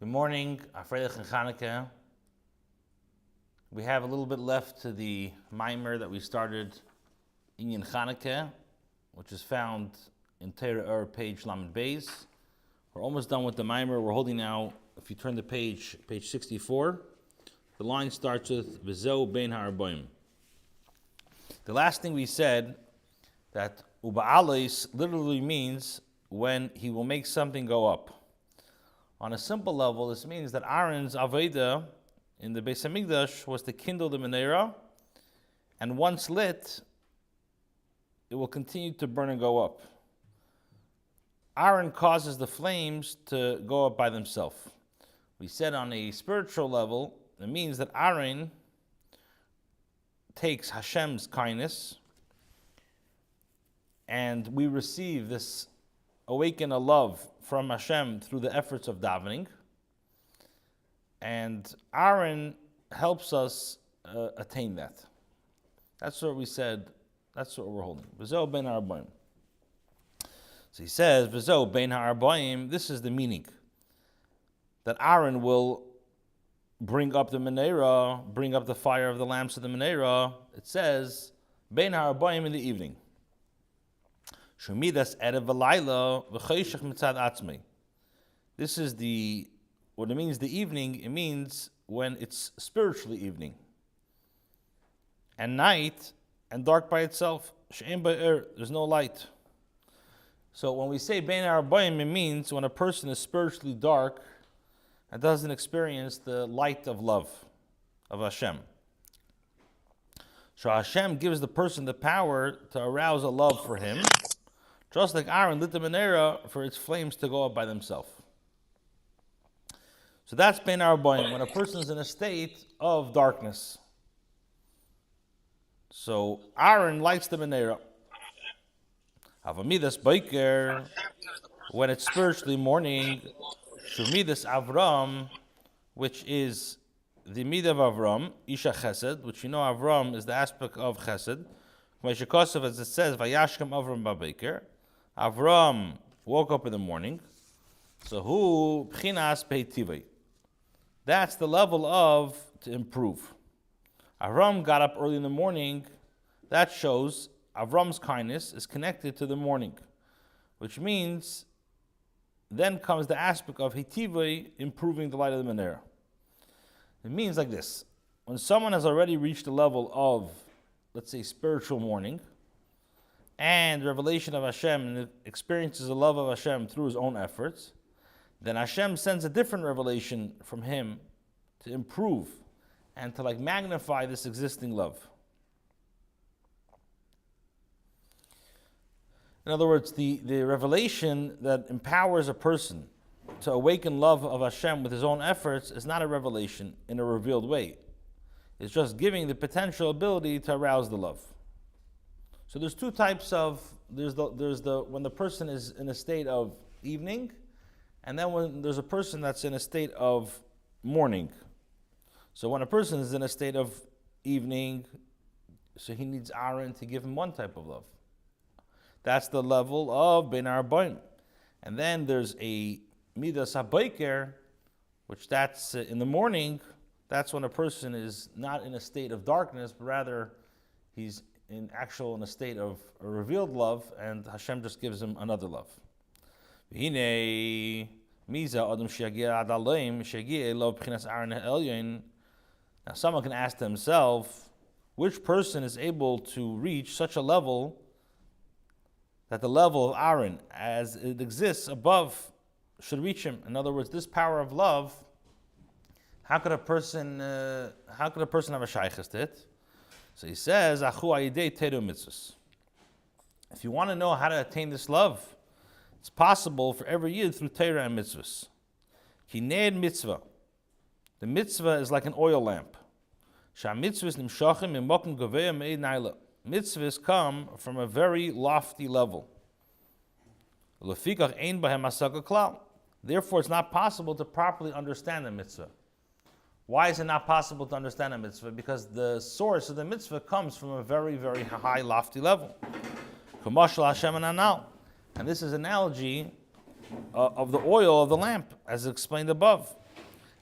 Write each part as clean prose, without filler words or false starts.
Good morning, Afreidach and Hanukkah. We have a little bit left to the mimer that we started in Hanukkah, which is found in Torah Ohr, page Lamed Beis. We're almost done with the mimer. We're holding now, if you turn the page 64, the line starts with V'zeu bein ha'arboim. The last thing we said, that Uba'alis literally means when he will make something go up. On a simple level, this means that Aaron's Aveda in the Beis Hamikdash was to kindle the menorah, and once lit, it will continue to burn and go up. Aaron causes the flames to go up by themselves. We said on a spiritual level, it means that Aaron takes Hashem's kindness, and we receive this awaken a love from Hashem through the efforts of davening. And Aaron helps us attain that. That's what we said, that's what we're holding. V'zeu bein ha'arboim. So he says, V'zeu bein ha'arboim, this is the meaning. That Aaron will bring up the menorah, bring up the fire of the lamps of the menorah. It says, bein ha'arboim in the evening. This is what it means, the evening. It means when it's spiritually evening. And night, and dark by itself. There's no light. So when we say bein ha'arboim, it means when a person is spiritually dark and doesn't experience the light of love of Hashem. So Hashem gives the person the power to arouse a love for him, just like Aaron lit the menorah for its flames to go up by themselves. So that's bein ha'arboim, when a person is in a state of darkness. So Aaron lights the menorah. Avamidas Baiker, when it's spiritually morning, Shumidas Avram, which is the midah of Avram, Isha Chesed, which you know Avram is the aspect of Chesed. As it says, Vayashkem Avram Ba'Baiker. Avram woke up in the morning. So who Pchinas Peitivei. That's the level of to improve. Avram got up early in the morning. That shows Avram's kindness is connected to the morning, which means then comes the aspect of Hitivei, improving the light of the menorah. It means like this: when someone has already reached the level of, let's say, spiritual morning, and revelation of Hashem, and experiences the love of Hashem through his own efforts, then Hashem sends a different revelation from him to improve and to magnify this existing love. In other words, the revelation that empowers a person to awaken love of Hashem with his own efforts is not a revelation in a revealed way. It's just giving the potential ability to arouse the love. So there's two types of, there's the when the person is in a state of evening, and then when there's a person that's in a state of morning. So when a person is in a state of evening, so he needs Aaron to give him one type of love. That's the level of bein ha'arboim. And then there's a midas ha'baiker, which that's in the morning. That's when a person is not in a state of darkness, but rather he's in a state of a revealed love, and Hashem just gives him another love. Now someone can ask themselves, which person is able to reach such a level that the level of Aaron, as it exists above, should reach him? In other words, this power of love, how could a person have a shaykhis to it? So he says, Achu ayidei teru mitzvahs. If you want to know how to attain this love, it's possible for every yid through Torah and mitzvahs. Kined mitzvah. The mitzvah is like an oil lamp. Sha'mitzvahs nimshachim mimokum gavei me'ed naila. Mitzvahs come from a very lofty level. Lefikach ein bahem asaka klal. Therefore, it's not possible to properly understand a mitzvah. Why is it not possible to understand a mitzvah? Because the source of the mitzvah comes from a very, very high, lofty level. And this is an analogy of the oil of the lamp, as explained above.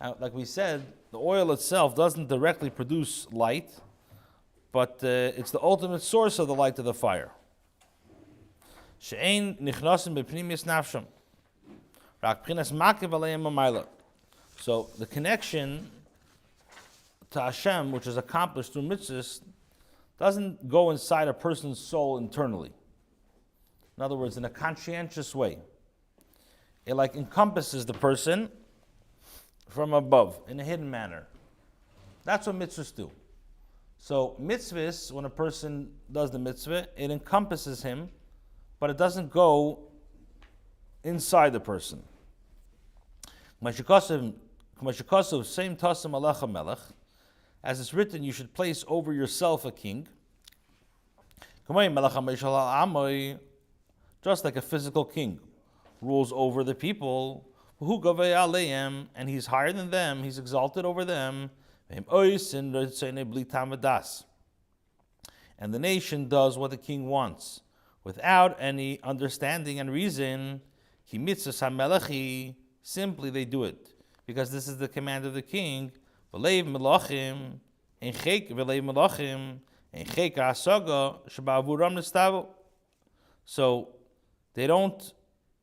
Like we said, the oil itself doesn't directly produce light, but it's the ultimate source of the light of the fire. She'ein nichnasim b'pnimis nafsham. Rak b'chinas makiv aleim amayla. So the connection to Hashem, which is accomplished through mitzvahs, doesn't go inside a person's soul internally. In other words, in a conscientious way. It like encompasses the person from above in a hidden manner. That's what mitzvahs do. So mitzvahs, when a person does the mitzvah, it encompasses him, but it doesn't go inside the person. Same tasam alecha melech. As it's written, you should place over yourself a king. Just like a physical king rules over the people, and he's higher than them, he's exalted over them. And the nation does what the king wants, without any understanding and reason. Simply they do it, because this is the command of the king. So they don't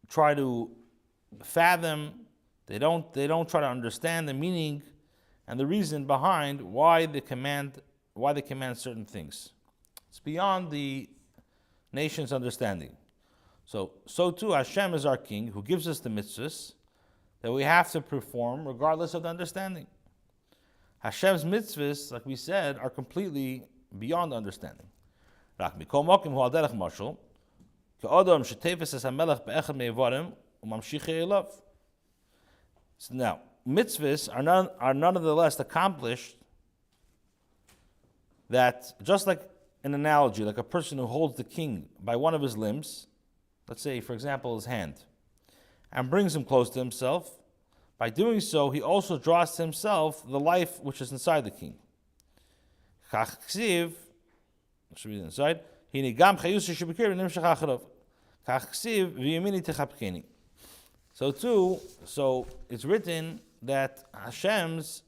try to fathom, they don't try to understand the meaning and the reason behind why they command certain things. It's beyond the nation's understanding. So too Hashem is our king who gives us the mitzvahs that we have to perform regardless of the understanding. Hashem's mitzvahs, like we said, are completely beyond understanding. Now, mitzvahs are nonetheless accomplished that, just like an analogy, like a person who holds the king by one of his limbs, let's say, for example, his hand, and brings him close to himself. By doing so, he also draws to himself the life which is inside the king. Should be inside. So it's written that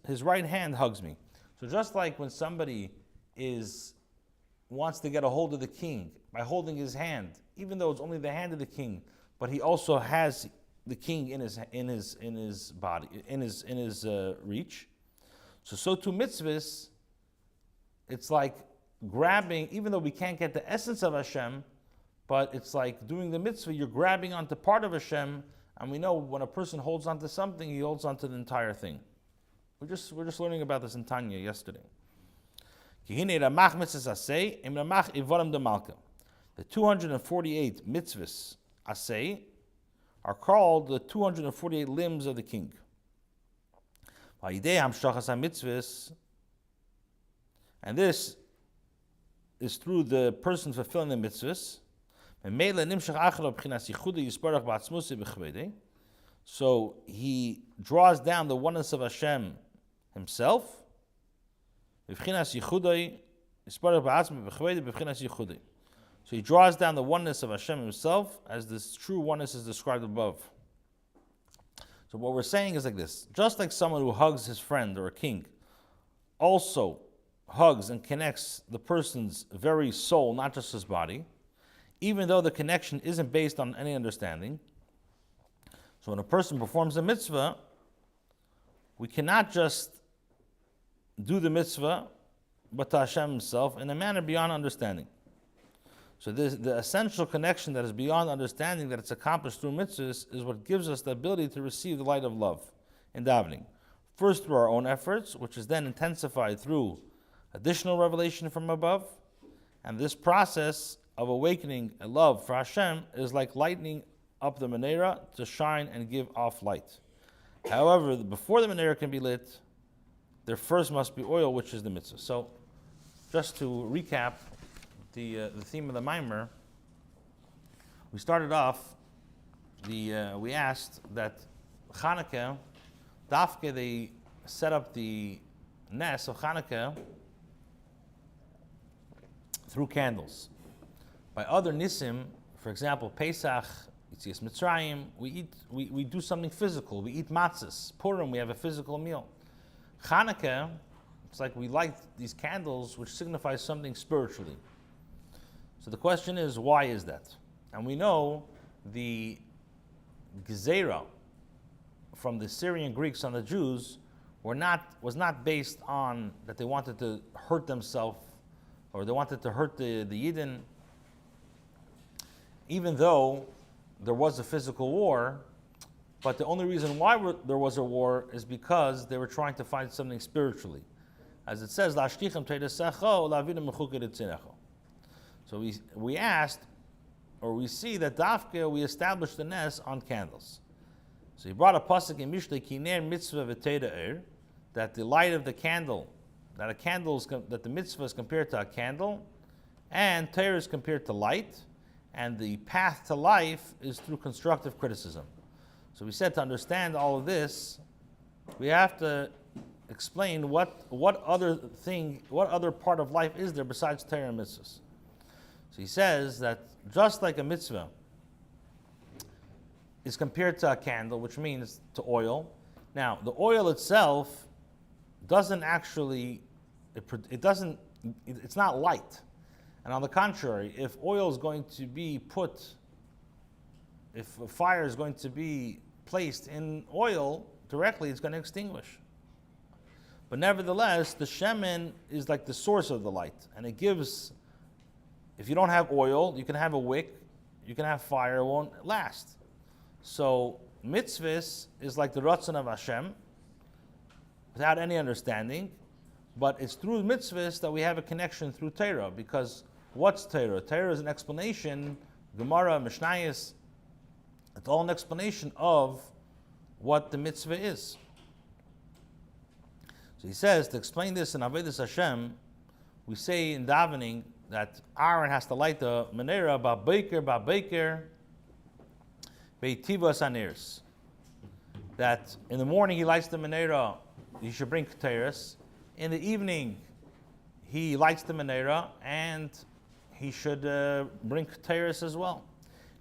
his right hand hugs me. So just like when somebody wants to get a hold of the king by holding his hand, even though it's only the hand of the king, but he also has the king in his body, in his reach. So too mitzvahs, it's like grabbing, even though we can't get the essence of Hashem, but it's like doing the mitzvah, you're grabbing onto part of Hashem, and we know when a person holds onto something, he holds onto the entire thing. We're just learning about this in Tanya yesterday. The 248 mitzvahs asay are called the 248 limbs of the king. And this is through the person fulfilling the mitzvahs. So he draws down the oneness of Hashem himself. So he draws down the oneness of Hashem himself, as this true oneness is described above. So what we're saying is like this: just like someone who hugs his friend or a king also hugs and connects the person's very soul, not just his body, even though the connection isn't based on any understanding. So when a person performs a mitzvah, we cannot just do the mitzvah, but to Hashem himself in a manner beyond understanding. So the essential connection that is beyond understanding, that it's accomplished through mitzvahs, is what gives us the ability to receive the light of love in davening. First through our own efforts, which is then intensified through additional revelation from above. And this process of awakening a love for Hashem is like lighting up the menorah to shine and give off light. However, before the menorah can be lit, there first must be oil, which is the mitzvah. So, just to recap the theme of the Maimer, we started off, we asked that Hanukkah, Dafke, they set up the Nes of Hanukkah through candles. By other Nisim, for example, Pesach Yitzias Mitzrayim, we do something physical. We eat matzahs. Purim, we have a physical meal. Hanukkah, it's like we light these candles, which signifies something spiritually. So the question is, why is that? And we know the Gezerah from the Syrian Greeks on the Jews was not based on that they wanted to hurt themselves or they wanted to hurt the Yidden. Even though there was a physical war, but the only reason why there was a war is because they were trying to find something spiritually. As it says, so we asked, or we see that Dafka, we established the Nes on candles. So he brought a pasuk in Mishlei Kiner mitzvah v'Torah Ohr, that the light of the candle, that the mitzvah is compared to a candle, and Torah is compared to light, and the path to life is through constructive criticism. So we said to understand all of this, we have to explain what other part of life is there besides Torah and mitzvahs. So he says that just like a mitzvah is compared to a candle, which means to oil. Now, the oil itself doesn't actually, it's not light. And on the contrary, if oil is going to be if a fire is going to be placed in oil directly, it's going to extinguish. But nevertheless, the shemen is like the source of the light. And it gives, if you don't have oil, you can have a wick, you can have fire, it won't last. So mitzvahs is like the ratzon of Hashem, without any understanding, but it's through mitzvahs that we have a connection through Torah, because what's Torah? Torah is an explanation, Gemara, Mishnayos, it's all an explanation of what the mitzvah is. So he says, to explain this in Avodas Hashem, we say in davening that Aaron has to light the menorah, Ba'Beker, Beitivas Anirs. That in the morning he lights the menorah, he should bring keteris. In the evening, he lights the menorah, and he should bring keteris as well.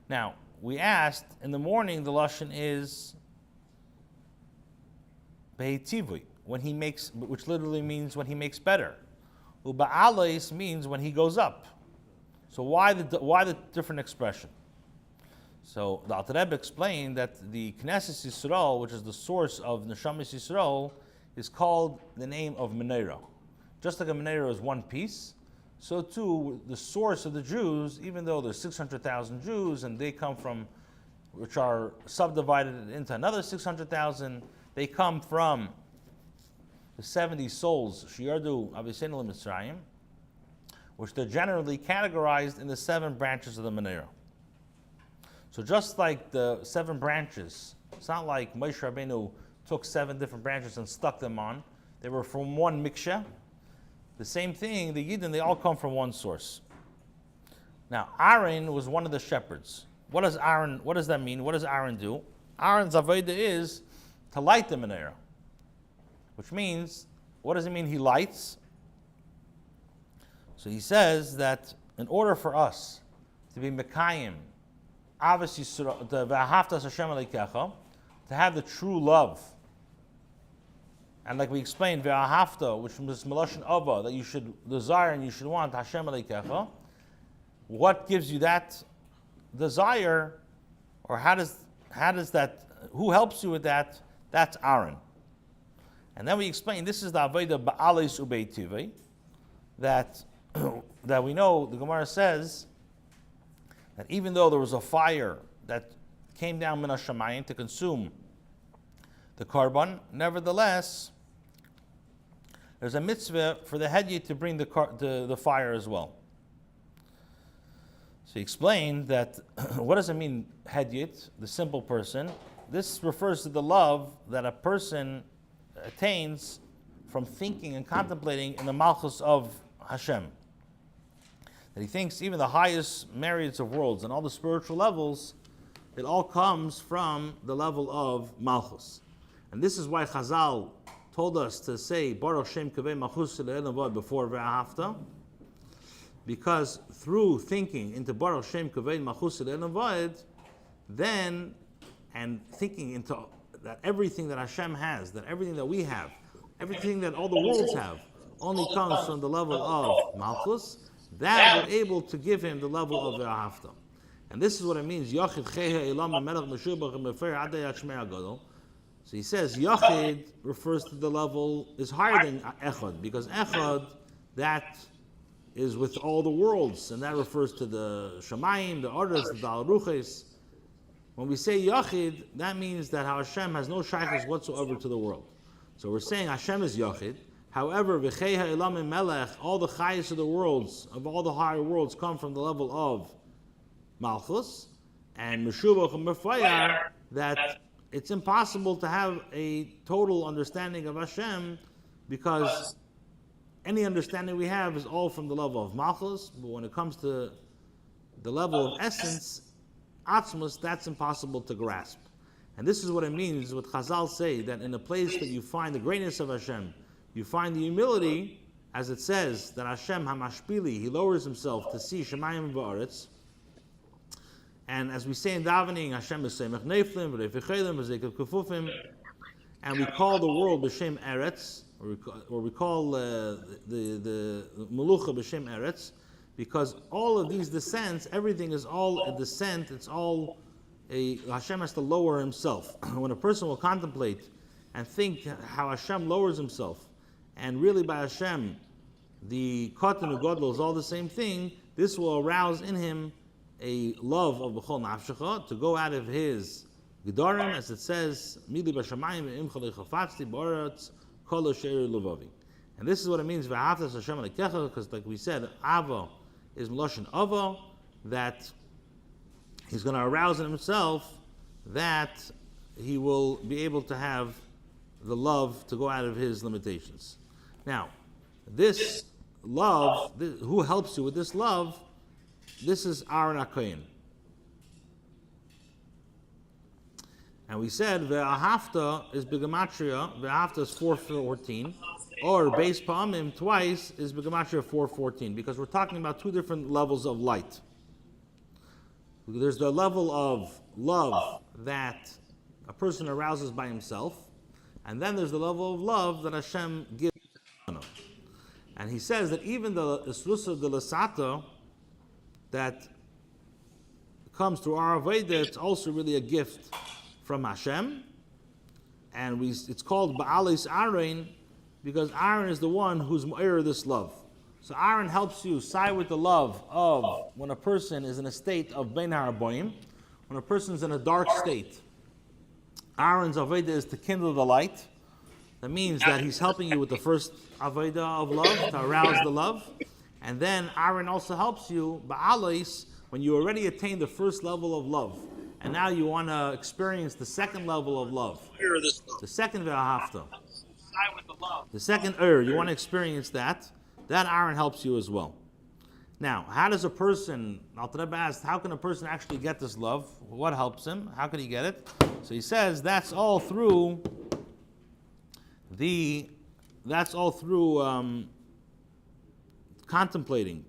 Now, we asked, in the morning, the lashon is Beitivui, when he makes, which literally means when he makes better. Uba'alais means when he goes up. So why the different expression? So the Alter Rebbe explained that the Knesset Yisrael, which is the source of Neshamas Yisrael, is called the name of menorah. Just like a menorah is one piece, so too the source of the Jews, even though there's 600,000 Jews and they come from, which are subdivided into another 600,000, they come from the 70 souls, Shiyardu Aviseinu Mitzrayim, which they're generally categorized in the 7 branches of the menorah. So just like the 7 branches, it's not like Moshe Rabbeinu took 7 different branches and stuck them on. They were from one miksha. The same thing, the Yidden, they all come from one source. Now, Aaron was one of the shepherds. What does that mean? What does Aaron do? Aaron's avodah is to light the menorah. Which means, what does it mean he lights? So he says that in order for us to be Mekayim, to have the true love, and like we explained, Ve'ahavta, which was Melashon Ava, that you should desire and you should want Hashem Aleikecha, what gives you that desire, or how does that, who helps you with that? That's Aaron. And then we explain, this is the Avodah Ba'alis Ubeitivei, that we know, the Gemara says, that even though there was a fire that came down Min HaShamayim to consume the korban, nevertheless, there's a mitzvah for the hedyot to bring the fire as well. So he explained that, what does it mean, hedyot, the simple person? This refers to the love that a person attains from thinking and contemplating in the malchus of Hashem. That he thinks even the highest myriads of worlds and all the spiritual levels, it all comes from the level of malchus. And this is why Chazal told us to say Baruch Shem Kaveh Malchus Le'elam before Ve'ahavta, because through thinking into Baruch Shem Kaveh Malchus Le'elam, then, and thinking into that everything that Hashem has, that everything that we have, everything that all the worlds have, only comes from the level of Malchus, that we're able to give him the level of Ve'ahavta. And this is what it means. Yachid chehe elam melech meshubach mefer adei Shmei Agadol. So he says Yachid refers to the level is higher than Echad, because Echad, that is with all the worlds, and that refers to the Shamayim, the Oros, the Dal Ruches. When we say Yachid, that means that Hashem has no shaykhs whatsoever to the world. So we're saying Hashem is Yachid. However, V'cheha Elamim Melech, all the chayes of the worlds, of all the higher worlds, come from the level of Malchus, and Meshubach and Mefayar, that it's impossible to have a total understanding of Hashem, because any understanding we have is all from the level of Malchus, but when it comes to the level of essence, Atzmus, that's impossible to grasp. And this is what it means, what Chazal say, that in a place that you find the greatness of Hashem, you find the humility, as it says, that Hashem HaMashpili, he lowers himself to see Shemayim V'aretz. And as we say in davening, Hashem is Semech Neiflim, V'refichelim, V'zekel Kufufim, and we call the world B'Shem Eretz, or we call the Melucha B'Shem Eretz, because all of these descents, everything is all a descent, it's all Hashem has to lower himself. When a person will contemplate and think how Hashem lowers himself, and really by Hashem, the Katan and Godel is all the same thing, this will arouse in him a love of B'chol Nafshecha, to go out of his Gedarim, as it says, Mili B'Shamayim Ve'im Chalei Chafatzti B'Oretz Kol Asher Levavi. And this is what it means, V'ahavtas Hashem Alekecha, because like we said, Ava is Meloshin Ava, that he's going to arouse in himself that he will be able to have the love to go out of his limitations. Now, this love, who helps you with this love? This is Aaron HaKohen. And we said Ve'ahavta is B'gematria, Ve'ahavta is 414, or Beis Pa'amim twice is B'gematria 414, because we're talking about two different levels of light. There's the level of love that a person arouses by himself, and then there's the level of love that Hashem gives. And he says that even the Isrusa de Lasata that comes through our Aveda, it's also really a gift from Hashem, and it's called Ba'alis Aaron, because Aaron is the one who's Me'er this love. So Aaron helps you side with the love of when a person is in a state of Bein HaRaboim, when a person is in a dark state. Aaron's Aveda is to kindle the light. That means that he's helping you with the first Aveda of love, to arouse the love. And then Aaron also helps you, Ba'alis, when you already attained the first level of love. And now you want to experience the second level of love. The second Ve'ahavta. The second you want to experience that. That Aaron helps you as well. Now, how does a person, Alter Rebbe asked, how can a person actually get this love? What helps him? How can he get it? So he says that's all through contemplating.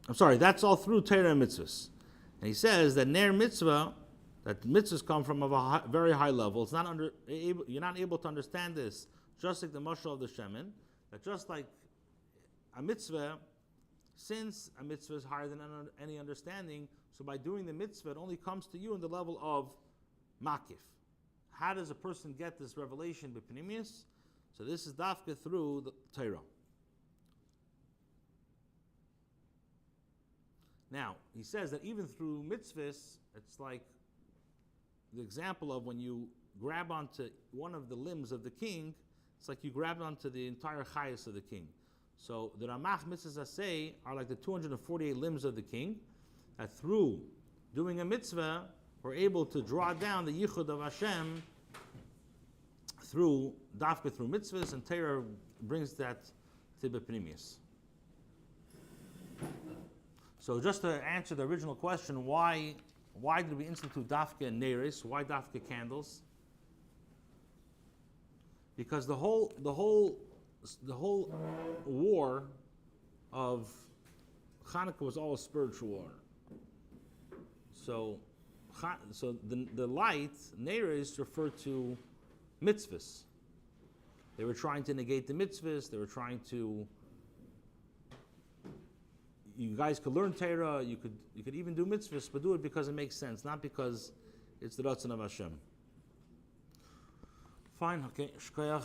That's all through Torah and mitzvahs. And he says that ner mitzvah, that mitzvahs come from a very high level. It's not you're not able to understand this, just like the mashal of the shemen, that just like a mitzvah, since a mitzvah is higher than any understanding, so by doing the mitzvah, it only comes to you in the level of makif. How does a person get this revelation b'pnimius? So this is dafka through the Torah. Now, he says that even through mitzvahs, it's like the example of when you grab onto one of the limbs of the king, it's like you grab onto the entire chayas of the king. So the Ramach mitzvahs asay are like the 248 limbs of the king, that through doing a mitzvah, we're able to draw down the yichud of Hashem through dafka, through mitzvahs, and Torah brings that to b'pnimius. So just to answer the original question, why did we institute dafka and neris? Why dafka candles? Because the whole war of Hanukkah was all a spiritual war. So So the light, neiros, referred to mitzvahs. They were trying to negate the mitzvahs. They were trying to. You guys could learn Torah. You could even do mitzvahs, but do it because it makes sense, not because it's the Ratzon of Hashem. Fine, okay. Shkoyach.